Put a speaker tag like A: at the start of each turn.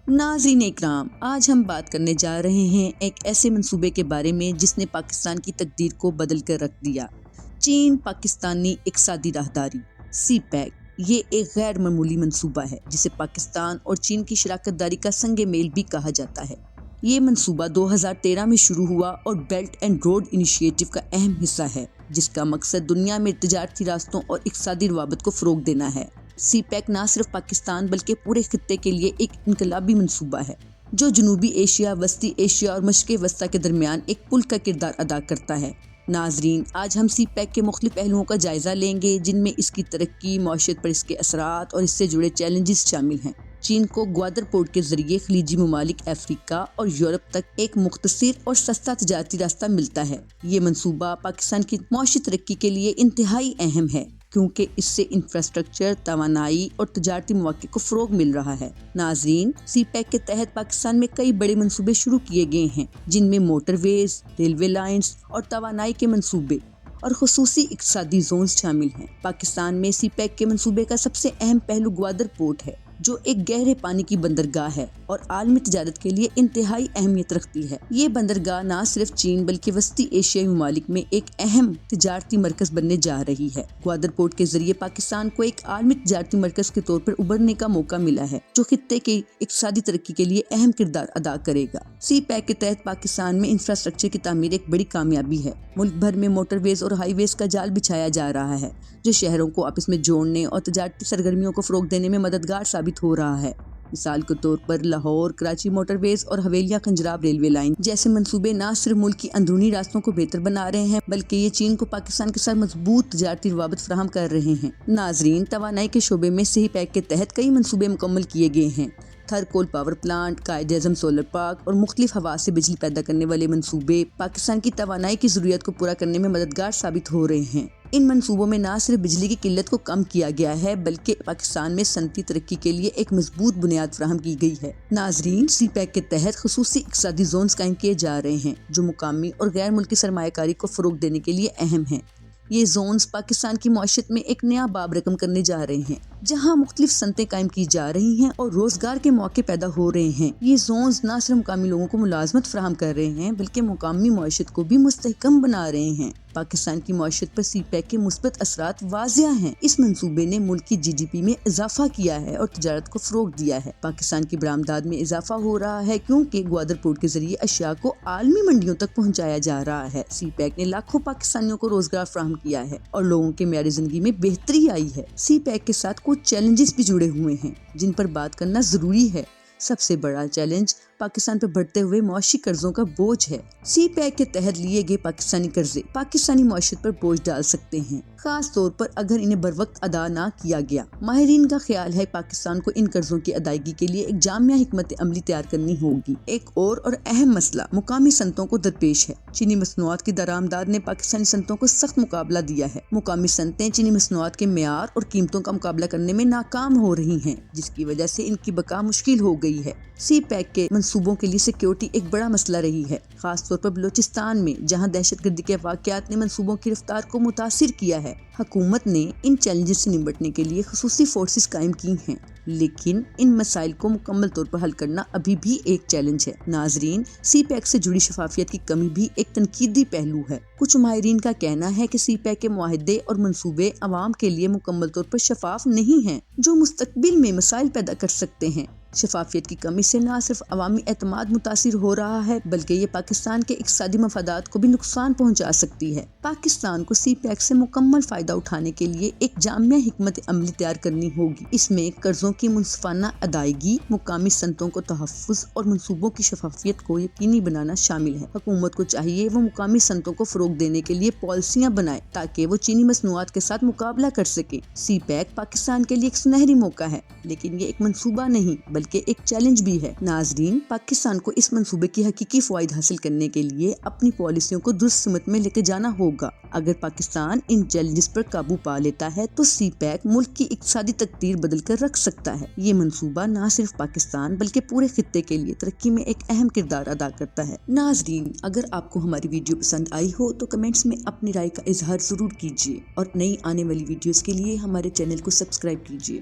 A: नाज़रीन इकराम, आज हम बात करने जा रहे हैं एक ऐसे मंसूबे के बारे में जिसने पाकिस्तान की तकदीर को बदल कर रख दिया। चीन पाकिस्तानी इक़्तिसादी राहदारी सी-पैक। ये एक गैर मामूली मंसूबा है जिसे पाकिस्तान और चीन की शराकत दारी का संग मेल भी कहा जाता है। ये मंसूबा 2013 में शुरू हुआ और बेल्ट एंड रोड इनिशिएटिव का अहम हिस्सा है, जिसका मकसद दुनिया में तजारती रास्तों और इक़्तिसादी रवाबत को फ़रोग़ देना है। सी-पैक न सिर्फ पाकिस्तान बल्कि पूरे खित्ते के लिए एक इनकलाबी मंसूबा है जो जनूबी एशिया, वस्ती एशिया और मशरिक़ वस्ता के दरमियान एक पुल का किरदार अदा करता है। नाजरीन, आज हम सी-पैक के मुख्तलिफ पहलुओं का जायज़ा लेंगे जिनमें इसकी तरक्की, मौशत पर इसके असरात और इससे जुड़े चैलेंजेस शामिल हैं। चीन को ग्वादर पोर्ट के जरिए खलीजी ममालिक, अफ्रीका और यूरोप तक एक मुख्तसर और सस्ता तजारती रास्ता मिलता है। ये मंसूबा पाकिस्तान की मौशी तरक्की के लिए इंतहाई अहम है क्योंकि इससे इंफ्रास्ट्रक्चर, तवानाई और तजारती मौके को फ़रोग़ मिल रहा है। नाज़रीन, सी-पैक के तहत पाकिस्तान में कई बड़े मंसूबे शुरू किए गए हैं जिनमें मोटरवेज, रेलवे लाइन्स और तवानाई के मंसूबे और खुसूसी इक़्तिसादी जोन्स शामिल हैं। पाकिस्तान में सी-पैक के मंसूबे का सबसे अहम पहलू ग्वादर पोर्ट है जो एक गहरे पानी की बंदरगाह है और आलमी तजारत के लिए इंतहाई अहमियत रखती है। ये बंदरगाह न सिर्फ चीन बल्कि वस्ती एशियाई ममालिक में एक अहम तजारती मरकज बनने जा रही है। ग्वादर पोर्ट के जरिए पाकिस्तान को एक आलमी तजारती मरकज के तौर पर उभरने का मौका मिला है जो खित्ते की इक़्तिसादी तरक्की के लिए अहम किरदार अदा करेगा। सी-पैक के तहत पाकिस्तान में इंफ्रास्ट्रक्चर की तामीर एक बड़ी कामयाबी है। मुल्क भर में मोटरवेज और हाईवेज का जाल बिछाया जा रहा है जो शहरों को आपस में जोड़ने और तजारती सरगर्मियों को फ़रोग़ देने में मददगार साबित हो रहा है। मिसाल के तौर पर लाहौर कराची मोटरवेज और हवेलिया खंजराब रेलवे लाइन जैसे मंसूबे न सिर्फ मुल्क की अंदरूनी रास्तों को बेहतर बना रहे हैं बल्कि ये चीन को पाकिस्तान के साथ मजबूत तजारती रवाबत फराहम कर रहे हैं। नाजरीन, तवानाई के शोबे में सी-पैक के तहत कई मंसूबे मुकम्मल किए गए हैं। Thar coal power plant, Quaid-e-Azam solar park और मुख्तलिफ हवा से बिजली पैदा करने वाले मंसूबे पाकिस्तान की तवानाई की ज़रूरत को पूरा करने में मददगार साबित हो रहे हैं। इन मंसूबों में न सिर्फ बिजली की किल्लत को कम किया गया है बल्कि पाकिस्तान में सनती तरक्की के लिए एक मजबूत बुनियाद फराहम की गई है। नाजरीन, सी-पैक के तहत खुसूसी इक़्तिसादी जोन्स कायम किए जा रहे हैं जो मुकामी और गैर मुल्की सरमायाकारी को फ़रोग़ देने के लिए अहम हैं। ये जोन्स पाकिस्तान की मौशत में एक नया बाब रकम करने जा रहे हैं जहाँ मुख्तलिफ सनतें कायम की जा रही हैं और रोजगार के मौके पैदा हो रहे हैं। ये जोन्स न सिर्फ मुकामी लोगों को मुलाजमत फराहम कर रहे हैं बल्कि मुकामी मौशत को भी मुस्तहकम बना रहे हैं। पाकिस्तान की मौशत पर सी-पैक के मुस्बत असरात वाज़िया हैं। इस मंसूबे ने मुल्क की GDP में इजाफा किया है और तजारत को फ़रोग़ दिया है। पाकिस्तान की बरामदात में इजाफा हो रहा है क्योंकि ग्वादर पोर्ट के जरिए अशिया को आलमी मंडियों तक पहुँचाया जा रहा है। सी-पैक ने लाखों पाकिस्तानियों को रोजगार फराहम किया है और लोगों के मेयार जिंदगी में बेहतरी आई है। सी-पैक के साथ कुछ चैलेंजेस भी जुड़े हुए हैं जिन पर बात करना जरूरी है। सबसे बड़ा चैलेंज पाकिस्तान पर बढ़ते हुए मौशी कर्जों का बोझ है। सी-पैक के तहत लिए गए पाकिस्तानी कर्जे पाकिस्तानी मौशत पर बोझ डाल सकते हैं, खास तौर पर अगर इन्हें बरवक्त अदा ना किया गया। माहिरीन का ख्याल है पाकिस्तान को इन कर्जों की अदायगी के लिए एक जामिया हिकमत अमली तैयार करनी होगी। एक और अहम मसला मुकामी सनतों को दरपेश है। चीनी मसनूआत की दरामदाद ने पाकिस्तानी सनतों को सख्त मुकाबला दिया है। मुकामी सनतें चीनी मसनूआत के मेयार और कीमतों का मुकाबला करने में नाकाम हो रही हैं जिसकी वजह से इनकी बका मुश्किल हो गई है। सी-पैक के मंसूबों के लिए सिक्योरिटी एक बड़ा मसला रही है, खास तौर पर बलूचिस्तान में जहां दहशतगर्दी के वाक़यात ने मंसूबों की रफ्तार को मुतासिर किया है। हुकूमत ने इन चैलेंजेस से निपटने के लिए खुसूसी फोर्सेस कायम की हैं, लेकिन इन मसाइल को मुकम्मल तौर पर हल करना अभी भी एक चैलेंज है। नाजरीन, सी-पैक से जुड़ी शफाफियत की कमी भी एक तनकीदी पहलू है। कुछ माहिरीन का कहना है कि सी-पैक के मुआहदे और मंसूबे अवाम के लिए मुकम्मल तौर पर शफाफ नहीं हैं, जो मुस्तकबिल में मसाइल पैदा कर सकते हैं। शफाफियत की कमी से न सिर्फ अवामी एतमाद मुतासिर हो रहा है बल्कि ये पाकिस्तान के इक़्तिसादी मफादात को भी नुकसान पहुंचा सकती है। पाकिस्तान को सी-पैक से मुकम्मल फायदा उठाने के लिए एक जामिया हिकमत अमली तैयार करनी होगी। इसमें कर्जों की मुनसिफाना अदायगी, मुकामी सनतों को तहफ़्फ़ुज़ और मंसूबों की शफाफियत को यकीनी बनाना शामिल है। हुकूमत को चाहिए वो मुकामी सनतों को फ़रोग़ देने के लिए पॉलिसियाँ बनाए ताकि वो चीनी मसनूआत के साथ मुकाबला कर सके। सी-पैक पाकिस्तान के लिए एक सुनहरी मौका है, लेकिन ये एक मंसूबा नहीं बल्कि एक चैलेंज भी है। नाजरीन, पाकिस्तान को इस मंसूबे की हकीकी फ़वाइद हासिल करने के लिए अपनी पॉलिसियों को दुरुस्त सिमत में लेके जाना होगा। अगर पाकिस्तान इन चैलेंजेस पर काबू पा लेता है तो सी-पैक मुल्क की इक़्तिसादी तकदीर बदल कर रख सकता है। ये मंसूबा न सिर्फ पाकिस्तान बल्कि पूरे खित्ते के लिए तरक्की में एक अहम किरदार अदा करता है। नाजरीन, अगर आपको हमारी वीडियो पसंद आई हो तो कमेंट्स में अपनी राय का इजहार जरूर कीजिए और नई आने वाली वीडियोस के लिए हमारे चैनल को सब्सक्राइब कीजिए।